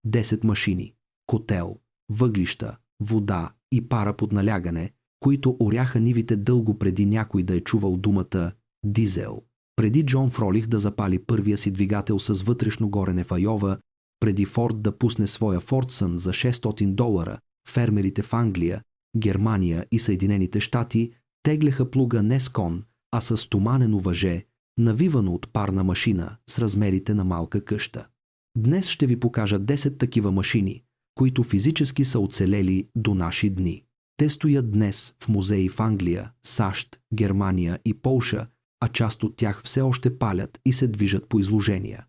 10 машини, котел, въглища, вода и пара под налягане, които оряха нивите дълго преди някой да е чувал думата дизел. Преди Джон Фролих да запали първия си двигател с вътрешно горене в Айова, преди Форд да пусне своя Фордсън за $600, фермерите в Англия, Германия и Съединените щати теглеха плуга не с кон, а с стоманено въже, навивано от парна машина с размерите на малка къща. Днес ще ви покажа 10 такива машини, които физически са оцелели до наши дни. Те стоят днес в музеи в Англия, САЩ, Германия и Полша, а част от тях все още палят и се движат по изложения.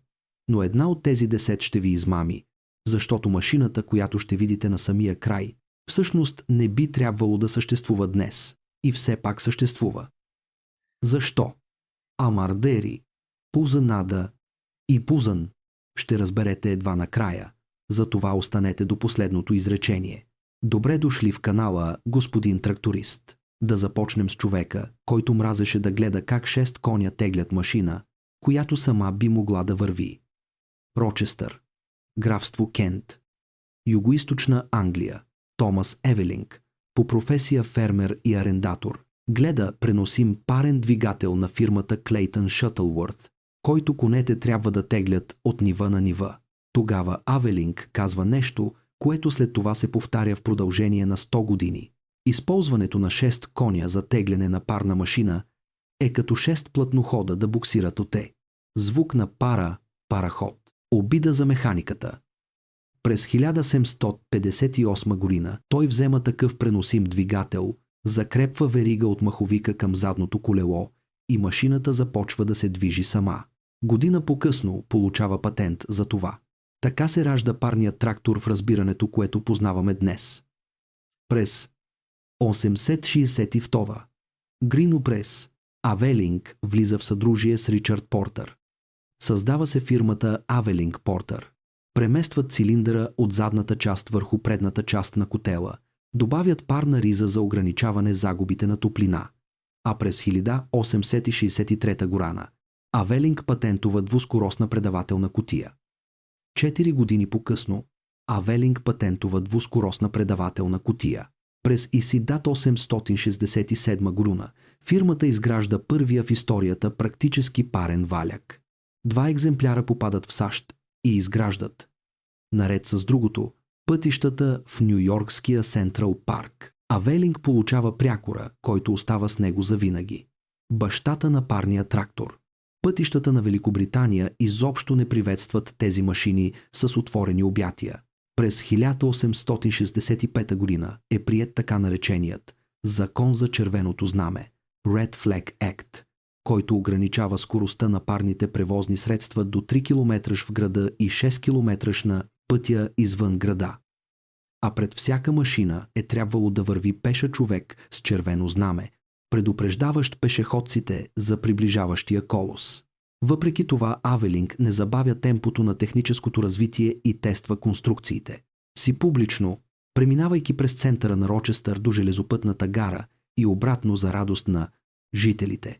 Но една от тези 10 ще ви измами, защото машината, която ще видите на самия край, всъщност не би трябвало да съществува днес и все пак съществува. Защо? Амардери, Пузанада и Пузан ще разберете едва накрая, затова останете до последното изречение. Добре дошли в канала Господин тракторист. Да започнем с човека, който мразеше да гледа как 6 коня теглят машина, която сама би могла да върви. Рочестър, графство Кент, югоизточна Англия. Томас Евелинг, по професия фермер и арендатор, гледа преносим парен двигател на фирмата Клейтън Шътълвърт, който конете трябва да теглят от нива на нива. Тогава Авелинг казва нещо, което след това се повтаря в продължение на 100 години. Използването на 6 коня за тегляне на парна машина е като 6 плътнохода да буксират оте. Звук на параход. Обида за механиката. През 1758 година той взема такъв преносим двигател, закрепва верига от маховика към задното колело и машината започва да се движи сама. Година по-късно получава патент за това. Така се ражда парният трактор в разбирането, което познаваме днес. През 1862 Грино Прес Авелинг влиза в съдружие с Ричард Портър. Създава се фирмата Авелинг Портър. Преместват цилиндъра от задната част върху предната част на котела, добавят парна риза за ограничаване загубите на топлина. А през 1863 година Авелинг патентува двускоросна предавателна кутия. 4 години по-късно Авелинг патентува двускоросна предавателна кутия. През Исидат 867 година фирмата изгражда първия в историята практически парен валяк. 2 екземпляра попадат в САЩ и изграждат, наред с другото, пътищата в Ню-Йоркския Сентрал парк. Авелинг получава прякора, който остава с него завинаги. Бащата на парния трактор. Пътищата на Великобритания изобщо не приветстват тези машини с отворени обятия. През 1865 година е приет така нареченият Закон за червеното знаме Red Flag Act, който ограничава скоростта на парните превозни средства до 3 км в града и 6 км на пътя извън града. А пред всяка машина е трябвало да върви пеша човек с червено знаме, предупреждаващ пешеходците за приближаващия колос. Въпреки това Авелинг не забавя темпото на техническото развитие и тества конструкциите си публично, преминавайки през центъра на Рочестър до железопътната гара и обратно за радост на жителите.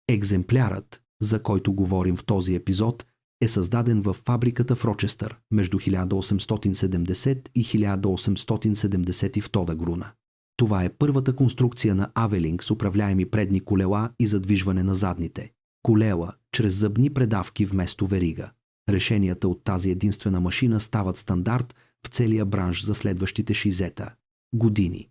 Екземплярът, за който говорим в този епизод, е създаден в фабриката в Рочестър между 1870 и 1872 година. Това е първата конструкция на Авелинг с управляеми предни колела и задвижване на задните колела чрез зъбни предавки вместо верига. Решенията от тази единствена машина стават стандарт в целия бранш за следващите 60 години.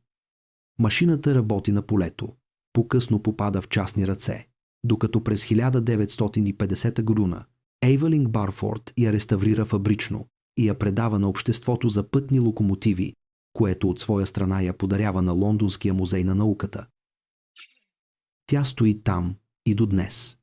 Машината работи на полето, по-късно попада в частни ръце, докато през 1950 година Авелинг Барфорд я реставрира фабрично и я предава на обществото за пътни локомотиви, което от своя страна я подарява на Лондонския музей на науката. Тя стои там и до днес.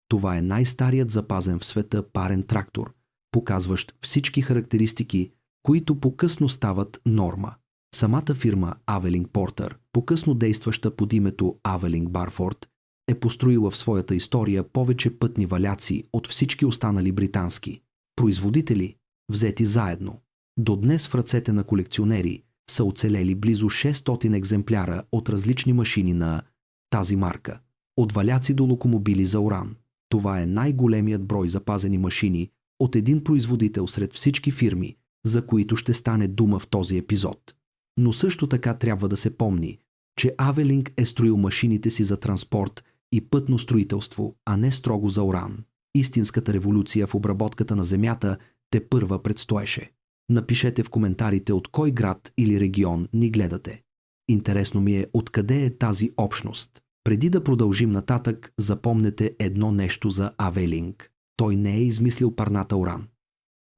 Това е най-старият запазен в света парен трактор, показващ всички характеристики, които по-късно стават норма. Самата фирма Авелинг Портър, по-късно действаща под името Авелинг Барфорд, е построила в своята история повече пътни валяци от всички останали британски производители, взети заедно. До днес в ръцете на колекционери са оцелели близо 600 екземпляра от различни машини на тази марка, от валяци до локомобили за уран. Това е най-големият брой запазени машини от един производител сред всички фирми, за които ще стане дума в този епизод. Но също така трябва да се помни, че Авелинг е строил машините си за транспорт и пътно строителство, а не строго за уран. Истинската революция в обработката на земята тепърва предстоеше. Напишете в коментарите от кой град или регион ни гледате. Интересно ми е откъде е тази общност. Преди да продължим нататък, запомнете едно нещо за Авелинг. Той не е измислил парната уран.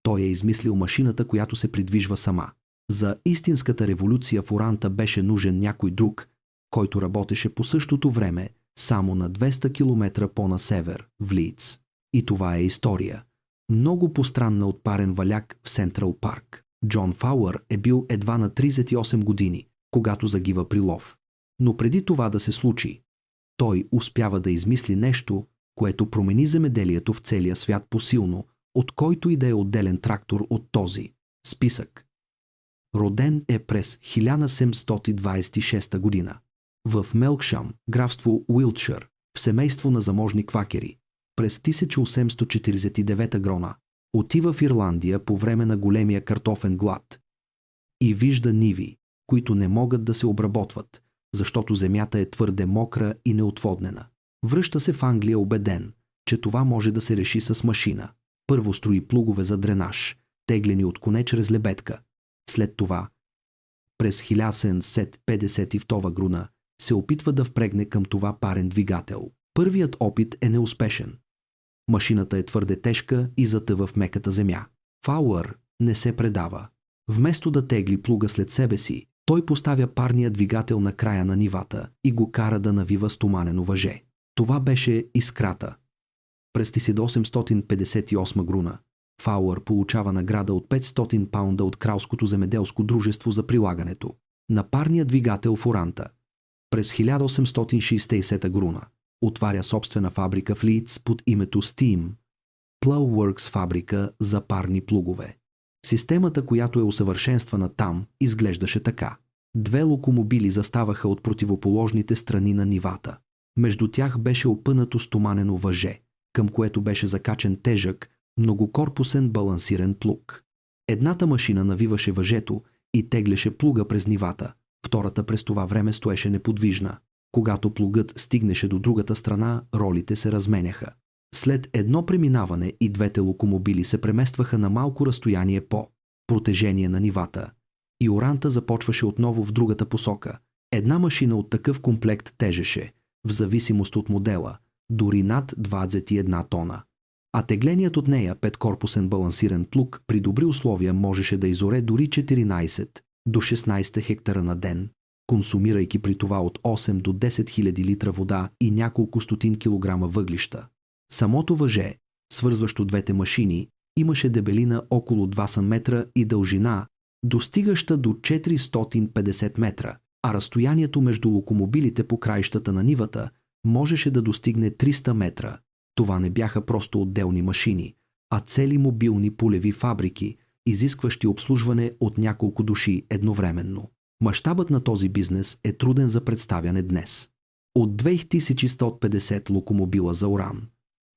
Той е измислил машината, която се придвижва сама. За истинската революция в уранта беше нужен някой друг, който работеше по същото време, само на 200 км по-на север, в Лийдс. И това е история. Много постранна от парен валяк в Сентрал Парк. Джон Фауър е бил едва на 38 години, когато загива при лов. Но преди това да се случи, той успява да измисли нещо, което промени земеделието в целия свят посилно, от който и да е отделен трактор от този списък. Роден е през 1726 година. В Мелкшам, графство Уилтшир, в семейство на заможни квакери. През 1849 грона отива в Ирландия по време на големия картофен глад и вижда ниви, които не могат да се обработват, защото земята е твърде мокра и неотводнена. Връща се в Англия убеден, че това може да се реши с машина. Първо строи плугове за дренаж, теглени от коне чрез лебедка. След това, през 1752 година, се опитва да впрегне към това парен двигател. Първият опит е неуспешен. Машината е твърде тежка и затъва в меката земя. Фауър не се предава. Вместо да тегли плуга след себе си, той поставя парния двигател на края на нивата и го кара да навива стоманено въже. Това беше искрата. През 1858 година Фауър получава награда от 500 паунда от Кралското земеделско дружество за прилагането на парния двигател в уранта. През 1860 година отваря собствена фабрика в Лийдс под името Steam Plough Works фабрика за парни плугове. Системата, която е усъвършенствана там, изглеждаше така. 2 локомобили заставаха от противоположните страни на нивата. Между тях беше опънато стоманено въже, към което беше закачен тежък, многокорпусен балансиран плуг. Едната машина навиваше въжето и теглеше плуга през нивата, втората през това време стоеше неподвижна. Когато плугът стигнеше до другата страна, ролите се разменяха. След едно преминаване и двете локомобили се преместваха на малко разстояние по протежение на нивата и уранта започваше отново в другата посока. Една машина от такъв комплект тежеше, в зависимост от модела, дори над 21 тона. А тегленият от нея 5-корпусен балансиран плуг при добри условия можеше да изоре дори 14 до 16 хектара на ден, консумирайки при това от 8 до 10 хиляди литра вода и няколко стотин килограма въглища. Самото въже, свързващо двете машини, имаше дебелина около 2 см и дължина, достигаща до 450 метра, а разстоянието между локомобилите по краищата на нивата можеше да достигне 300 метра. Това не бяха просто отделни машини, а цели мобилни полеви фабрики, изискващи обслужване от няколко души едновременно. Мащабът на този бизнес е труден за представяне днес. От 2150 локомобила за уран,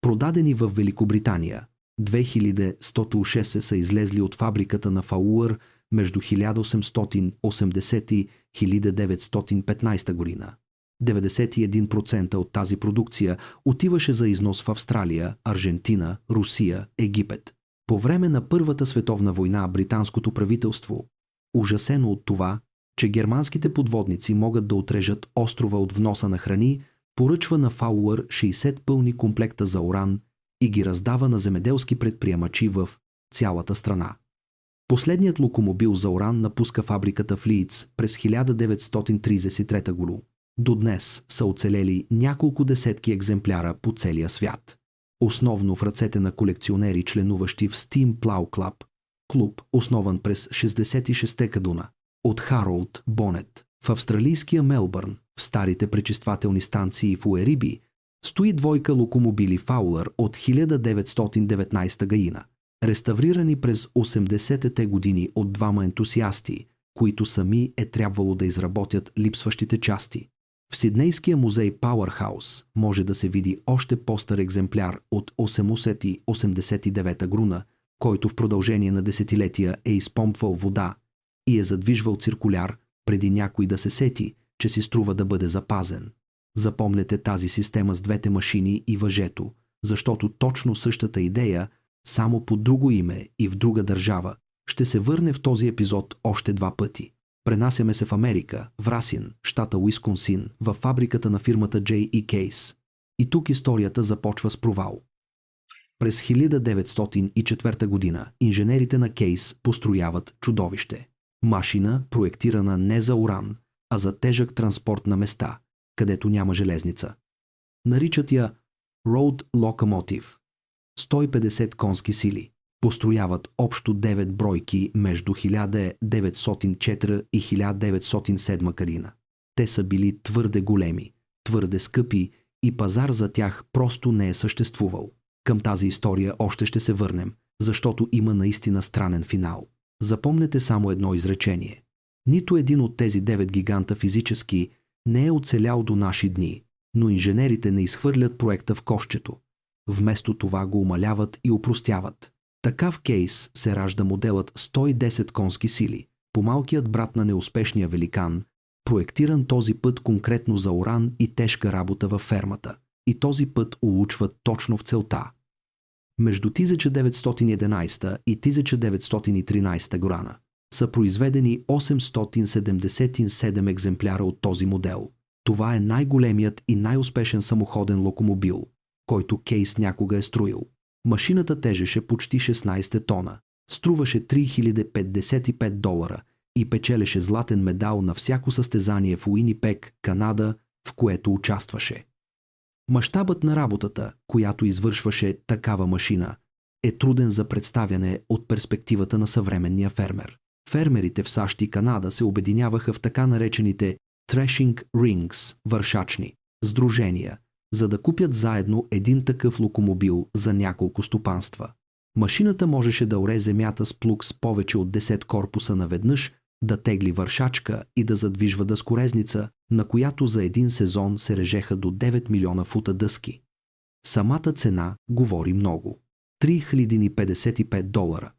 продадени в Великобритания, 2106 са излезли от фабриката на Фауър между 1880 и 1915 година. 91% от тази продукция отиваше за износ в Австралия, Аржентина, Русия, Египет. По време на Първата световна война британското правителство, ужасено от това, че германските подводници могат да отрежат острова от вноса на храни, поръчва на Фауър 60 пълни комплекта за уран и ги раздава на земеделски предприемачи в цялата страна. Последният локомобил за уран напуска фабриката в Лийдс през 1933 година. До днес са оцелели няколко десетки екземпляра по целия свят. Основно в ръцете на колекционери, членуващи в Steam Plough Club, клуб, основан през 66-те година от Харолд Бонет. В австралийския Мелбърн, в старите пречиствателни станции в Уериби, стои двойка локомобили Фауър от 1919 година, реставрирани през 80-те години от двама ентусиасти, които сами е трябвало да изработят липсващите части. В Сиднейския музей Powerhouse може да се види още по-стар екземпляр от 1889 година, който в продължение на десетилетия е изпомпвал вода и е задвижвал циркуляр, преди някой да се сети, че си струва да бъде запазен. Запомнете тази система с двете машини и въжето, защото точно същата идея, само под друго име и в друга държава, ще се върне в този епизод още 2 пъти. Пренасяме се в Америка, в Расин, щата Уисконсин, във фабриката на фирмата J.E. Case. И тук историята започва с провал. През 1904 година инженерите на Кейс построяват чудовище. Машина, проектирана не за уран, а за тежък транспорт на места, където няма железница. Наричат я Road Locomotive. 150 конски сили. Построяват общо 9 бройки между 1904 и 1907 година. Те са били твърде големи, твърде скъпи и пазар за тях просто не е съществувал. Към тази история още ще се върнем, защото има наистина странен финал. Запомнете само едно изречение. Нито един от тези 9 гиганта физически не е оцелял до наши дни, но инженерите не изхвърлят проекта в кошчето. Вместо това го умаляват и опростяват. Така в Кейс се ражда моделът 110 конски сили, по-малкият брат на неуспешния великан, проектиран този път конкретно за уран и тежка работа във фермата. И този път улучва точно в целта. Между 1911 и 1913 година са произведени 877 екземпляра от този модел. Това е най-големият и най-успешен самоходен локомобил, който Кейс някога е строил. Машината тежеше почти 16 тона, струваше $3055 и печелеше златен медал на всяко състезание в Уинипек, Канада, в което участваше. Мащабът на работата, която извършваше такава машина, е труден за представяне от перспективата на съвременния фермер. Фермерите в САЩ и Канада се обединяваха в така наречените Threshing Rings, вършачни сдружения, за да купят заедно един такъв локомобил за няколко стопанства. Машината можеше да оре земята с плуг с повече от 10 корпуса наведнъж, да тегли вършачка и да задвижва дъскорезница, на която за един сезон се режеха до 9 милиона фута дъски. Самата цена говори много. $3055.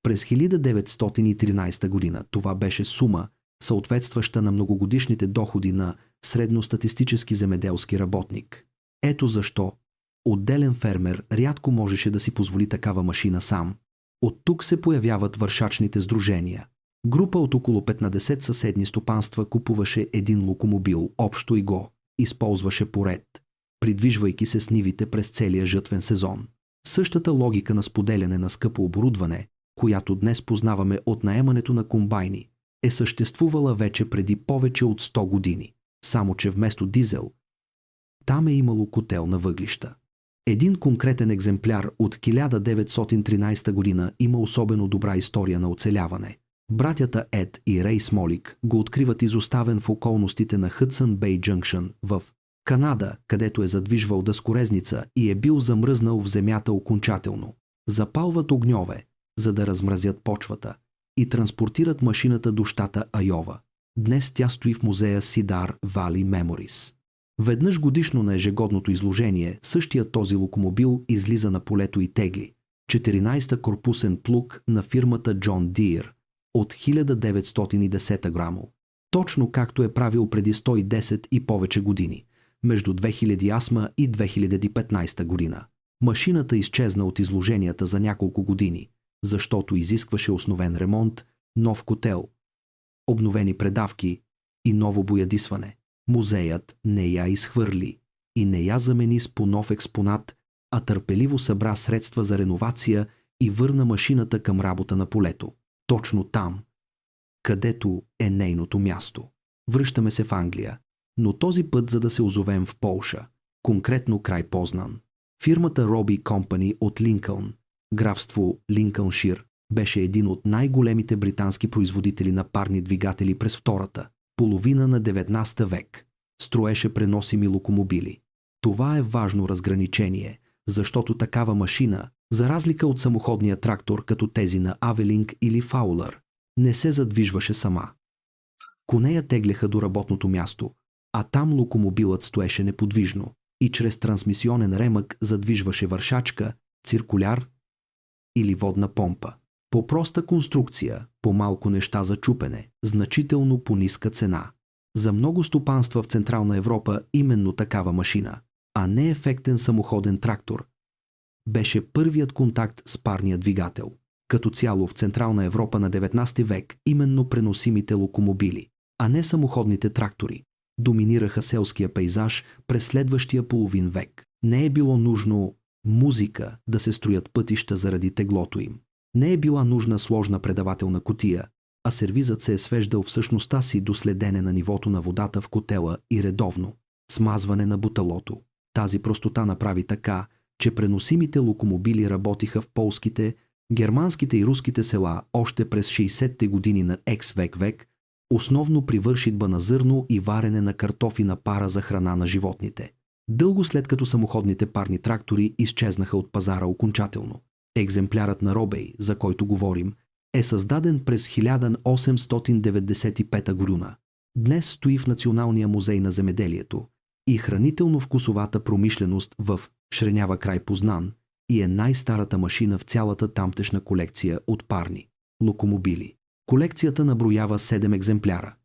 През 1913 година това беше сума, съответстваща на многогодишните доходи на средностатистически земеделски работник. Ето защо отделен фермер рядко можеше да си позволи такава машина сам. От тук се появяват вършачните сдружения. Група от около 15 съседни стопанства купуваше един локомобил общо и го използваше поред, придвижвайки се с нивите през целия жътвен сезон. Същата логика на споделяне на скъпо оборудване, която днес познаваме от наемането на комбайни, е съществувала вече преди повече от 100 години, само че вместо дизел, там е имало котел на въглища. Един конкретен екземпляр от 1913 година има особено добра история на оцеляване. Братята Ед и Рей Смолик го откриват изоставен в околностите на Хъдсън Бей Джънкшън в Канада, където е задвижвал дъскорезница и е бил замръзнал в земята окончателно. Запалват огньове, за да размразят почвата, и транспортират машината до щата Айова. Днес тя стои в музея Сидар Вали Меморис. Веднъж годишно на ежегодното изложение същия този локомобил излиза на полето и тегли 14-та корпусен плуг на фирмата Джон Дир от 1910 грамо. Точно както е правил преди 110 и повече години, между 2008 и 2015 година. Машината изчезна от изложенията за няколко години, защото изискваше основен ремонт, нов котел, обновени предавки и ново боядисване. Музеят не я изхвърли и не я замени с по-нов експонат, а търпеливо събра средства за реновация и върна машината към работа на полето. Точно там, където е нейното място. Връщаме се в Англия, но този път за да се озовем в Полша, конкретно край Познан. Фирмата Роби Компани от Линкълн, графство Линкълншир, беше един от най-големите британски производители на парни двигатели през втората половина на 19 век. Строеше преносими локомобили. Това е важно разграничение, защото такава машина, за разлика от самоходния трактор като тези на Авелинг или Фаулър, не се задвижваше сама. Конея тегляха до работното място, а там локомобилът стоеше неподвижно и чрез трансмисионен ремък задвижваше вършачка, циркуляр или водна помпа. По проста конструкция, по малко неща за чупене, значително по ниска цена. За много стопанства в Централна Европа именно такава машина, а не ефектен самоходен трактор, беше първият контакт с парния двигател. Като цяло в Централна Европа на 19 век именно преносимите локомобили, а не самоходните трактори, доминираха селския пейзаж през следващия половин век. Не е било нужно музика да се строят пътища заради теглото им. Не е била нужна сложна предавателна кутия, а сервизът се е свеждал в същността си до следене на нивото на водата в котела и редовно смазване на буталото. Тази простота направи така, че преносимите локомобили работиха в полските, германските и руските села още през 60-те години на екс-век, основно при вършитба на зърно и варене на картофи на пара за храна на животните. Дълго след като самоходните парни трактори изчезнаха от пазара окончателно. Екземплярът на Робей, за който говорим, е създаден през 1895 година. Днес стои в Националния музей на земеделието и хранително-вкусовата промишленост в Шренява край Познан и е най-старата машина в цялата тамтешна колекция от парни локомобили. Колекцията наброява 7 екземпляра,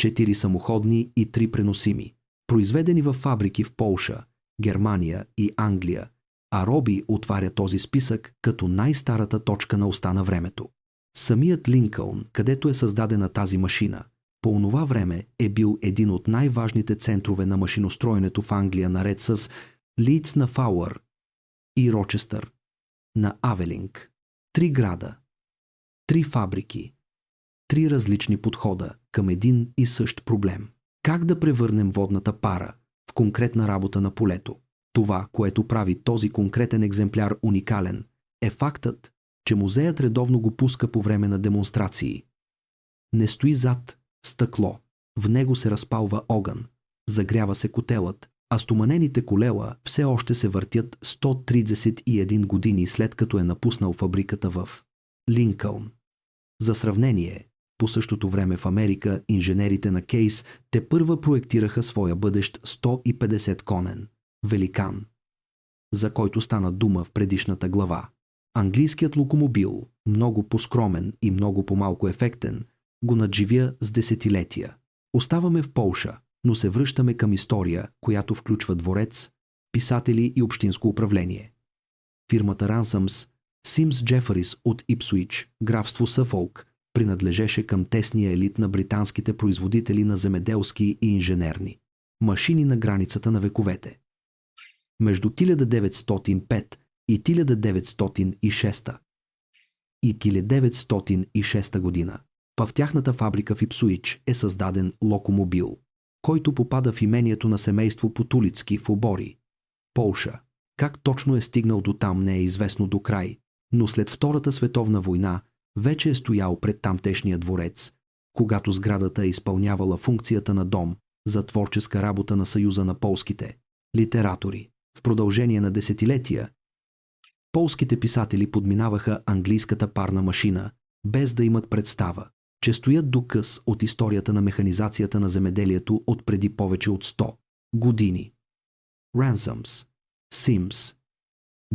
4 самоходни и 3 преносими, произведени във фабрики в Полша, Германия и Англия, а Роби отваря този списък като най-старата точка на оста на времето. Самият Линкълн, където е създадена тази машина, по онова време е бил един от най-важните центрове на машиностроенето в Англия, наред с Лийдс на Фауър и Рочестър на Авелинг. 3 града, 3 фабрики, 3 различни подхода към един и същ проблем. Как да превърнем водната пара в конкретна работа на полето? Това, което прави този конкретен екземпляр уникален, е фактът, че музеят редовно го пуска по време на демонстрации. Не стои зад стъкло, в него се разпалва огън, загрява се котелът, а стоманените колела все още се въртят 131 години след като е напуснал фабриката в Линкълн. За сравнение, по същото време в Америка инженерите на Кейс тепърва проектираха своя бъдещ 150 конен великан, за който стана дума в предишната глава. Английският локомобил, много по-скромен и много по-малко ефектен, го надживя с десетилетия. Оставаме в Полша, но се връщаме към история, която включва дворец, писатели и общинско управление. Фирмата Рансъмс Симс Джефарис от Ипсуич, графство Съфолк, принадлежеше към тесния елит на британските производители на земеделски и инженерни машини на границата на вековете. Между 1905 и 1906 година в тяхната фабрика в Ипсуич е създаден локомобил, който попада в имението на семейство Потулицки в Обори, Полша. Как точно е стигнал до там не е известно до край, но след Втората световна война вече е стоял пред тамтешния дворец, когато сградата е изпълнявала функцията на дом за творческа работа на Съюза на полските литератори. В продължение на десетилетия полските писатели подминаваха английската парна машина, без да имат представа, че стоят до къс от историята на механизацията на земеделието от преди повече от 100 години. Рансъмс, Симс,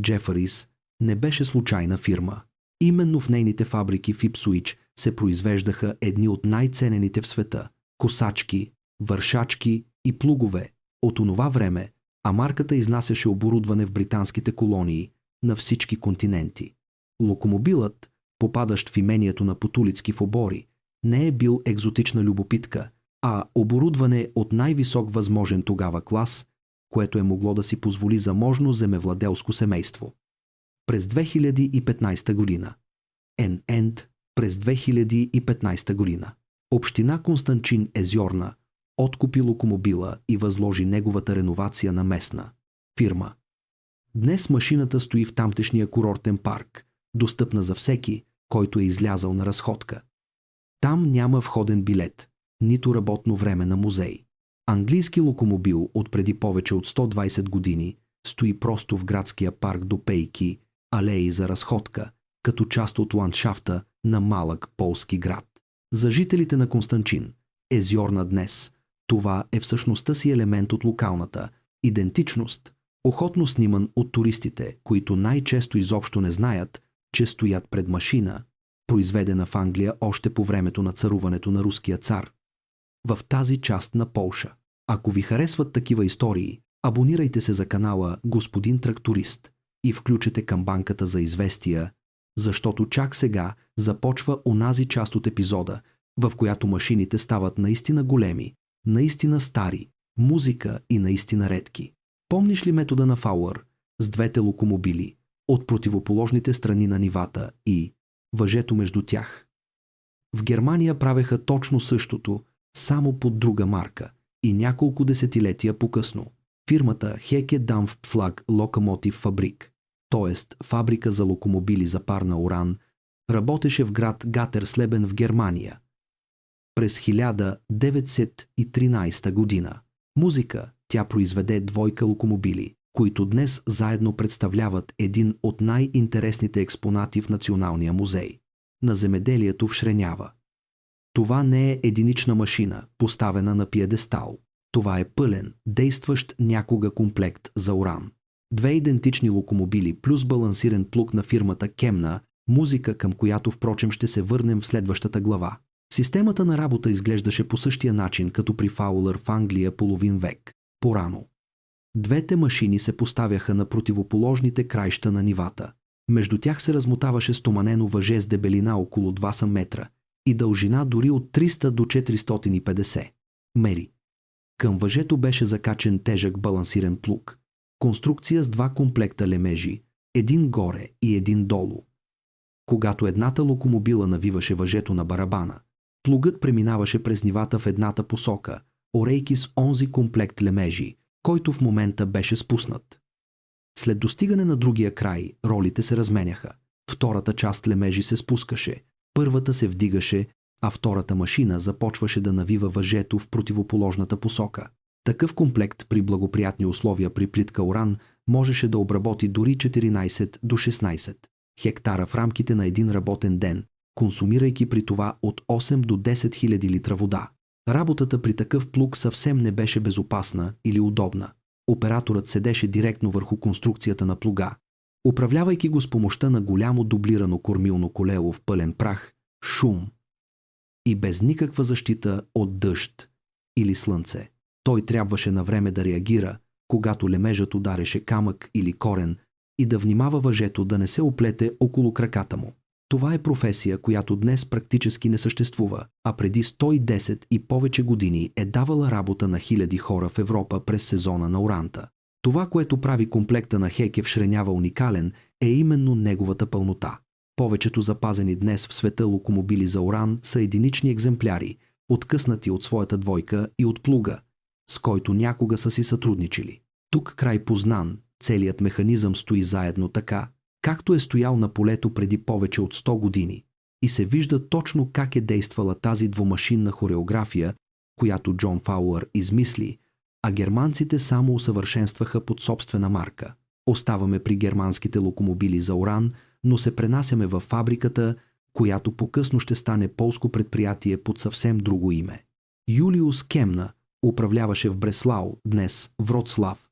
Джефарис не беше случайна фирма. Именно в нейните фабрики в Ипсуич се произвеждаха едни от най-ценените в света – косачки, вършачки и плугове. От онова време, а марката изнасяше оборудване в британските колонии на всички континенти. Локомобилът, попадащ в имението на Потулицки в Обори, не е бил екзотична любопитка, а оборудване от най-висок възможен тогава клас, което е могло да си позволи заможно земевладелско семейство. През 2015 година. През 2015 година. Община Констанчин Езьорна откупи локомобила и възложи неговата реновация на местна фирма. Днес машината стои в тамтешния курортен парк, достъпна за всеки, който е излязал на разходка. Там няма входен билет, нито работно време на музей. Английски локомобил от преди повече от 120 години стои просто в градския парк до пейки, алеи за разходка, като част от ландшафта на малък полски град. За жителите на Констанчин, Езьорна днес, това е в същността си елемент от локалната идентичност, охотно сниман от туристите, които най-често изобщо не знаят, че стоят пред машина, произведена в Англия още по времето на царуването на руския цар. В тази част на Полша. Ако ви харесват такива истории, абонирайте се за канала Господин Тракторист и включете камбанката за известия, защото чак сега започва онази част от епизода, в която машините стават наистина големи, наистина стари, музика и наистина редки. Помниш ли метода на Фауър с двете локомобили от противоположните страни на нивата и въжето между тях? В Германия правеха точно същото, само под друга марка и няколко десетилетия по-късно. Фирмата Heke Dampflug Locomotive Fabrik, т.е. фабрика за локомобили за парна уран, работеше в град Гатерслебен в Германия. През 1913 година музика тя произведе двойка локомобили, които днес заедно представляват един от най-интересните експонати в Националния музей на земеделието в Шренява. Това не е единична машина, поставена на пиедестал. Това е пълен, действащ някога комплект за уран. Две идентични локомобили плюс балансирен плуг на фирмата Кемна, музика към която впрочем ще се върнем в следващата глава. Системата на работа изглеждаше по същия начин като при Фаулър в Англия половин век по-рано. Двете машини се поставяха на противоположните краища на нивата. Между тях се размотаваше стоманено въже с дебелина около 2 метра и дължина дори от 300 до 450 мери. Към въжето беше закачен тежък балансирен плуг. Конструкция с два комплекта лемежи, един горе и един долу. Когато едната локомобила навиваше въжето на барабана, плугът преминаваше през нивата в едната посока, орейки с онзи комплект лемежи, който в момента беше спуснат. След достигане на другия край, ролите се разменяха. Втората част лемежи се спускаше, първата се вдигаше, а втората машина започваше да навива въжето в противоположната посока. Такъв комплект при благоприятни условия при плитка уран можеше да обработи дори 14 до 16 хектара в рамките на един работен ден, консумирайки при това от 8 до 10 хиляди литра вода. Работата при такъв плуг съвсем не беше безопасна или удобна. Операторът седеше директно върху конструкцията на плуга, управлявайки го с помощта на голямо дублирано кормилно колело в пълен прах, шум и без никаква защита от дъжд или слънце. Той трябваше на време да реагира, когато лемежът удареше камък или корен и да внимава въжето да не се оплете около краката му. Това е професия, която днес практически не съществува, а преди 110 и повече години е давала работа на хиляди хора в Европа през сезона на уранта. Това, което прави комплекта на Хеке в Шренява уникален, е именно неговата пълнота. Повечето запазени днес в света локомобили за уран са единични екземпляри, откъснати от своята двойка и от плуга, с който някога са си сътрудничили. Тук край Познан, целият механизъм стои заедно така, както е стоял на полето преди повече от 100 години, и се вижда точно как е действала тази двумашинна хореография, която Джон Фауър измисли, а германците само усъвършенстваха под собствена марка. Оставаме при германските локомобили за уран, но се пренасяме във фабриката, която по-късно ще стане полско предприятие под съвсем друго име. Юлиус Кемна управляваше в Бреслау, днес Вроцлав.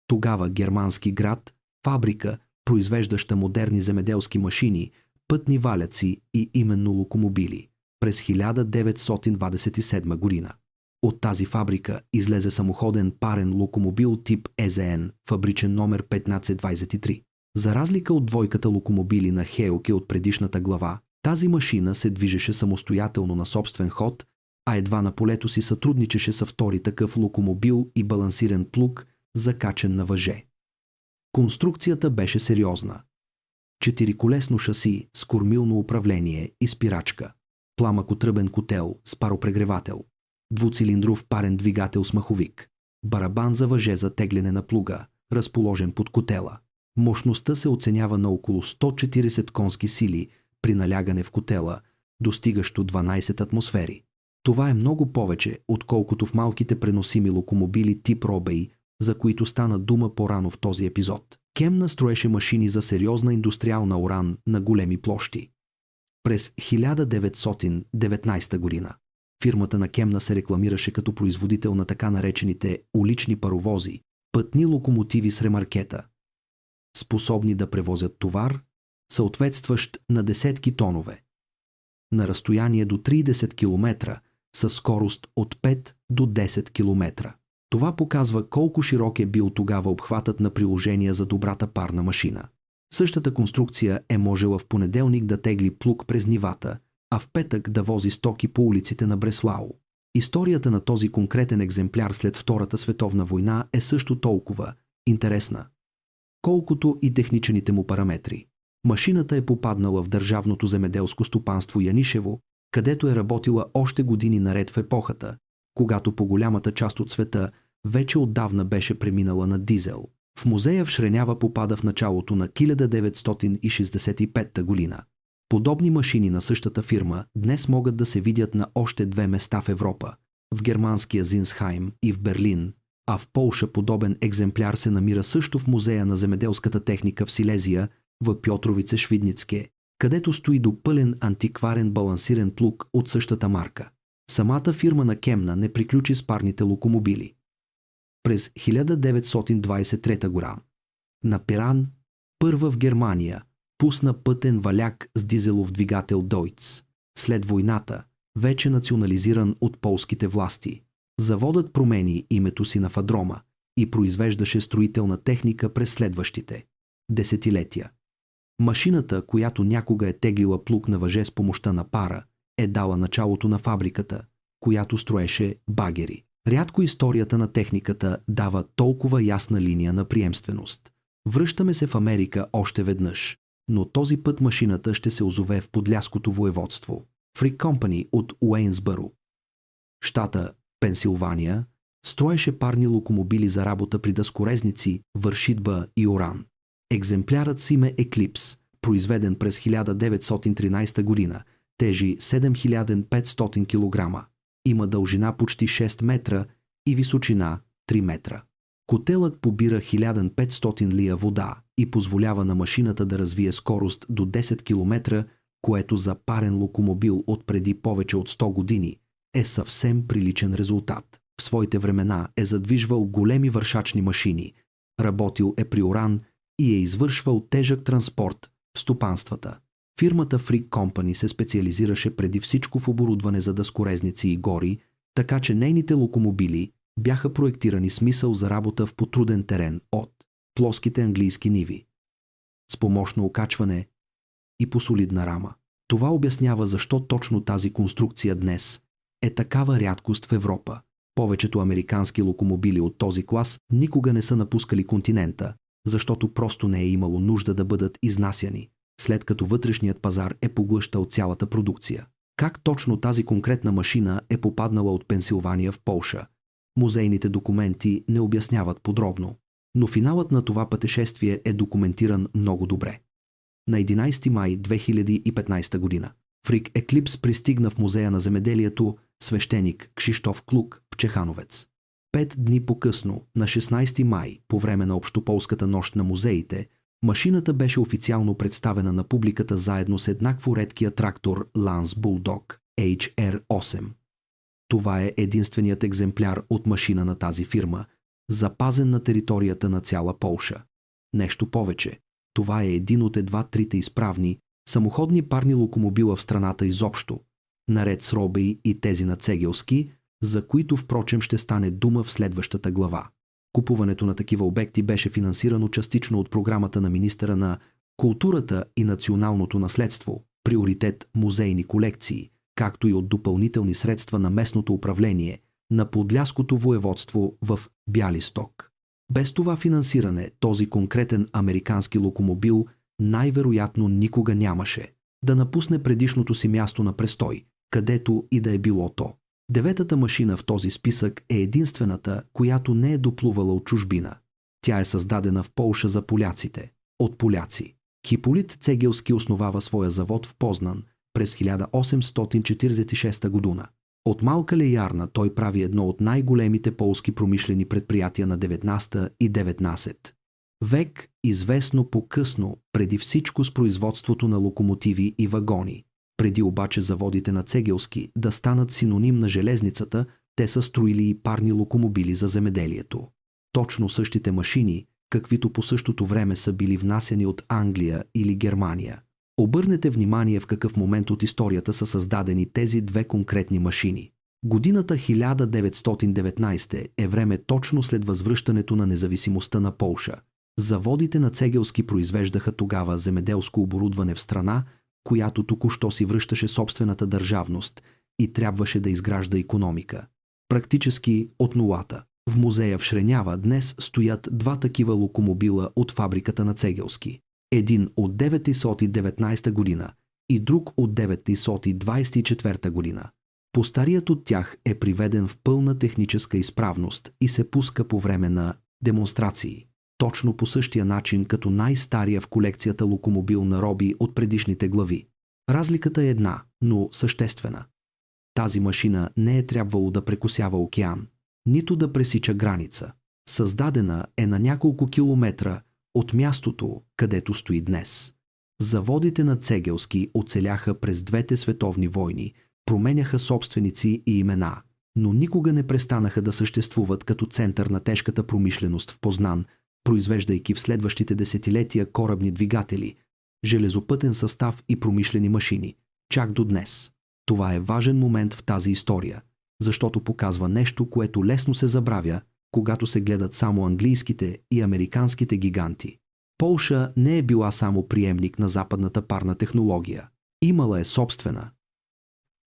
Тогава германски град, фабрика, произвеждаща модерни земеделски машини, пътни валяци и именно локомобили. През 1927 година. От тази фабрика излезе самоходен парен локомобил тип ЕЗН, фабричен номер 1523. За разлика от двойката локомобили на Хеоке от предишната глава, тази машина се движеше самостоятелно на собствен ход, а едва на полето си сътрудничеше с втори такъв локомобил и балансирен плуг, закачен на въже. Конструкцията беше сериозна. Четириколесно шаси с кормилно управление и спирачка, пламъкотръбен котел с паропрегревател, двуцилиндров парен двигател с маховик, барабан за въже за тегляне на плуга, разположен под котела. Мощността се оценява на около 140 конски сили при налягане в котела, достигащо 12 атмосфери. Това е много повече, отколкото в малките преносими локомобили тип Робей, за които стана дума по-рано в този епизод. Кемна строеше машини за сериозна индустриална уран на големи площи. През 1919 година фирмата на Кемна се рекламираше като производител на така наречените улични паровози, пътни локомотиви с ремаркета, способни да превозят товар съответстващ на десетки тонове. На разстояние до 30 км със скорост от 5 до 10 км. Това показва колко широк е бил тогава обхватът на приложения за добрата парна машина. Същата конструкция е можела в понеделник да тегли плуг през нивата, а в петък да вози стоки по улиците на Бреслау. Историята на този конкретен екземпляр след Втората световна война е също толкова интересна, колкото и техничните му параметри. Машината е попаднала в Държавното земеделско стопанство Янишево, където е работила още години наред в епохата, когато по голямата част от света вече отдавна беше преминала на дизел. В музея в Шренява попада в началото на 1965 година. Подобни машини на същата фирма днес могат да се видят на още две места в Европа – в германския Зинсхайм и в Берлин, а в Полша подобен екземпляр се намира също в музея на земеделската техника в Силезия в Пьотровице-Швидницке, където стои допълен антикварен балансирен плуг от същата марка. Самата фирма на Кемна не приключи с парните локомобили. През 1923 година на Пиран, първа в Германия, пусна пътен валяк с дизелов двигател Дойц. След войната, вече национализиран от полските власти, заводът промени името си на Фадрома и произвеждаше строителна техника през следващите десетилетия. Машината, която някога е теглила плуг на въже с помощта на пара, е дала началото на фабриката, която строеше багери. Рядко историята на техниката дава толкова ясна линия на приемственост. Връщаме се в Америка още веднъж, но този път машината ще се озове в Подляското воеводство. Фрик Компани от Уейнсбъро, щата Пенсилвания, строеше парни локомобили за работа при дъскорезници, вършитба и оран. Екземплярът с име Еклипс, произведен през 1913 година, тежи 7500 кг. Има дължина почти 6 метра и височина 3 метра. Котелът побира 1500 лия вода и позволява на машината да развие скорост до 10 км, което за парен локомобил от преди повече от 100 години е съвсем приличен резултат. В своите времена е задвижвал големи вършачни машини, работил е при оран и е извършвал тежък транспорт в стопанствата. Фирмата Фрик Компани се специализираше преди всичко в оборудване за дъскорезници и гори, така че нейните локомобили бяха проектирани с мисъл за работа в потруден терен от плоските английски ниви, с помощно окачване и по солидна рама. Това обяснява защо точно тази конструкция днес е такава рядкост в Европа. Повечето американски локомобили от този клас никога не са напускали континента, защото просто не е имало нужда да бъдат изнасяни, след като вътрешният пазар е поглъщал цялата продукция. Как точно тази конкретна машина е попаднала от Пенсилвания в Полша? Музейните документи не обясняват подробно, но финалът на това пътешествие е документиран много добре. На 11 май 2015 година Фрик Еклипс пристигна в Музея на земеделието свещеник Кшиштоф Клук в Чехановец. 5 дни по-късно, на 16 май, по време на Общополската нощ на музеите, машината беше официално представена на публиката заедно с еднакво редкия трактор Lance Bulldog HR8. Това е единственият екземпляр от машина на тази фирма, запазен на територията на цяла Полша. Нещо повече, това е един от едва трите изправни самоходни парни локомобила в страната изобщо, наред с Робей и тези на Цегелски, за които впрочем ще стане дума в следващата глава. Купуването на такива обекти беше финансирано частично от програмата на министъра на културата и националното наследство, приоритет музейни колекции, както и от допълнителни средства на местното управление на Подляското воеводство в Бялисток. Без това финансиране този конкретен американски локомобил най-вероятно никога нямаше да напусне предишното си място на престой, където и да е било то. Деветата машина в този списък е единствената, която не е доплувала от чужбина. Тя е създадена в Полша за поляците, от поляци. Хиполит Цегелски основава своя завод в Познан през 1846 година. От малка леярна той прави едно от най-големите полски промишлени предприятия на 19 и 19 век, известно по-късно преди всичко с производството на локомотиви и вагони. Преди обаче заводите на Цегелски да станат синоним на железницата, те са строили и парни локомобили за земеделието. Точно същите машини, каквито по същото време са били внасяни от Англия или Германия. Обърнете внимание в какъв момент от историята са създадени тези две конкретни машини. Годината 1919 е време точно след възвръщането на независимостта на Полша. Заводите на Цегелски произвеждаха тогава земеделско оборудване в страна, която току-що си връщаше собствената държавност и трябваше да изгражда икономика. Практически от нулата. В музея в Шренява днес стоят два такива локомобила от фабриката на Цегелски. Един от 919 година и друг от 924 година. По-старият от тях е приведен в пълна техническа изправност и се пуска по време на демонстрации. Точно по същия начин като най-стария в колекцията локомобил на роби от предишните глави. Разликата е една, но съществена. Тази машина не е трябвало да прекосява океан, нито да пресича граница. Създадена е на няколко километра от мястото, където стои днес. Заводите на Цегелски оцеляха през двете световни войни, променяха собственици и имена, но никога не престанаха да съществуват като център на тежката промишленост в Познан, произвеждайки в следващите десетилетия корабни двигатели, железопътен състав и промишлени машини, чак до днес. Това е важен момент в тази история, защото показва нещо, което лесно се забравя, когато се гледат само английските и американските гиганти. Полша не е била само приемник на западната парна технология. Имала е собствена,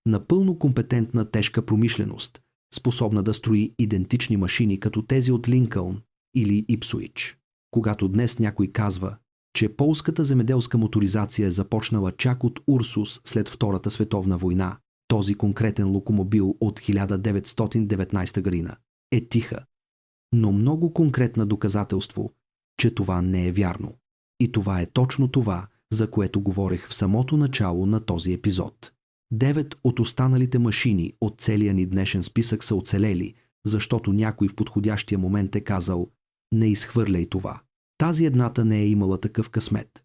напълно компетентна тежка промишленост, способна да строи идентични машини като тези от Линкълн или Ипсуич. Когато днес някой казва, че полската земеделска моторизация е започнала чак от Урсус след Втората световна война, този конкретен локомобил от 1919 година е тиха, но много конкретно доказателство, че това не е вярно. И това е точно това, за което говорех в самото начало на този епизод. 9 от останалите машини от целия ни днешен списък са оцелели, защото някой в подходящия момент е казал: не изхвърляй това. Тази едната не е имала такъв късмет.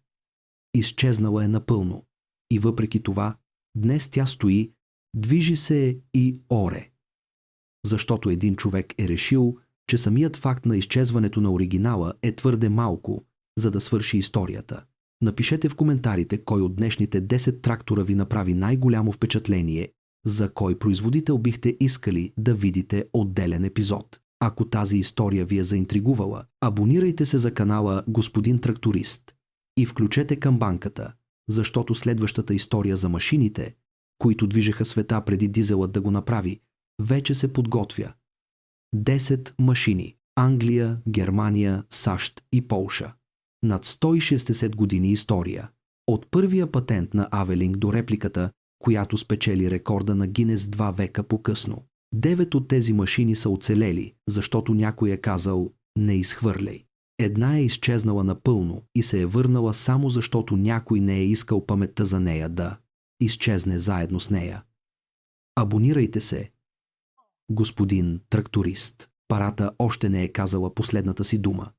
Изчезнала е напълно. И въпреки това, днес тя стои, движи се и оре. Защото един човек е решил, че самият факт на изчезването на оригинала е твърде малко, за да свърши историята. Напишете в коментарите кой от днешните 10 трактора ви направи най-голямо впечатление, за кой производител бихте искали да видите отделен епизод. Ако тази история ви е заинтригувала, абонирайте се за канала Господин Тракторист и включете камбанката, защото следващата история за машините, които движеха света преди дизелът да го направи, вече се подготвя. 10 машини – Англия, Германия, САЩ и Полша. Над 160 години история. От първия патент на Авелинг до репликата, която спечели рекорда на Гинес 2 века по-късно. 9 от тези машини са оцелели, защото някой е казал «не изхвърляй». Една е изчезнала напълно и се е върнала само защото някой не е искал паметта за нея да изчезне заедно с нея. Абонирайте се, господин тракторист. Парата още не е казала последната си дума.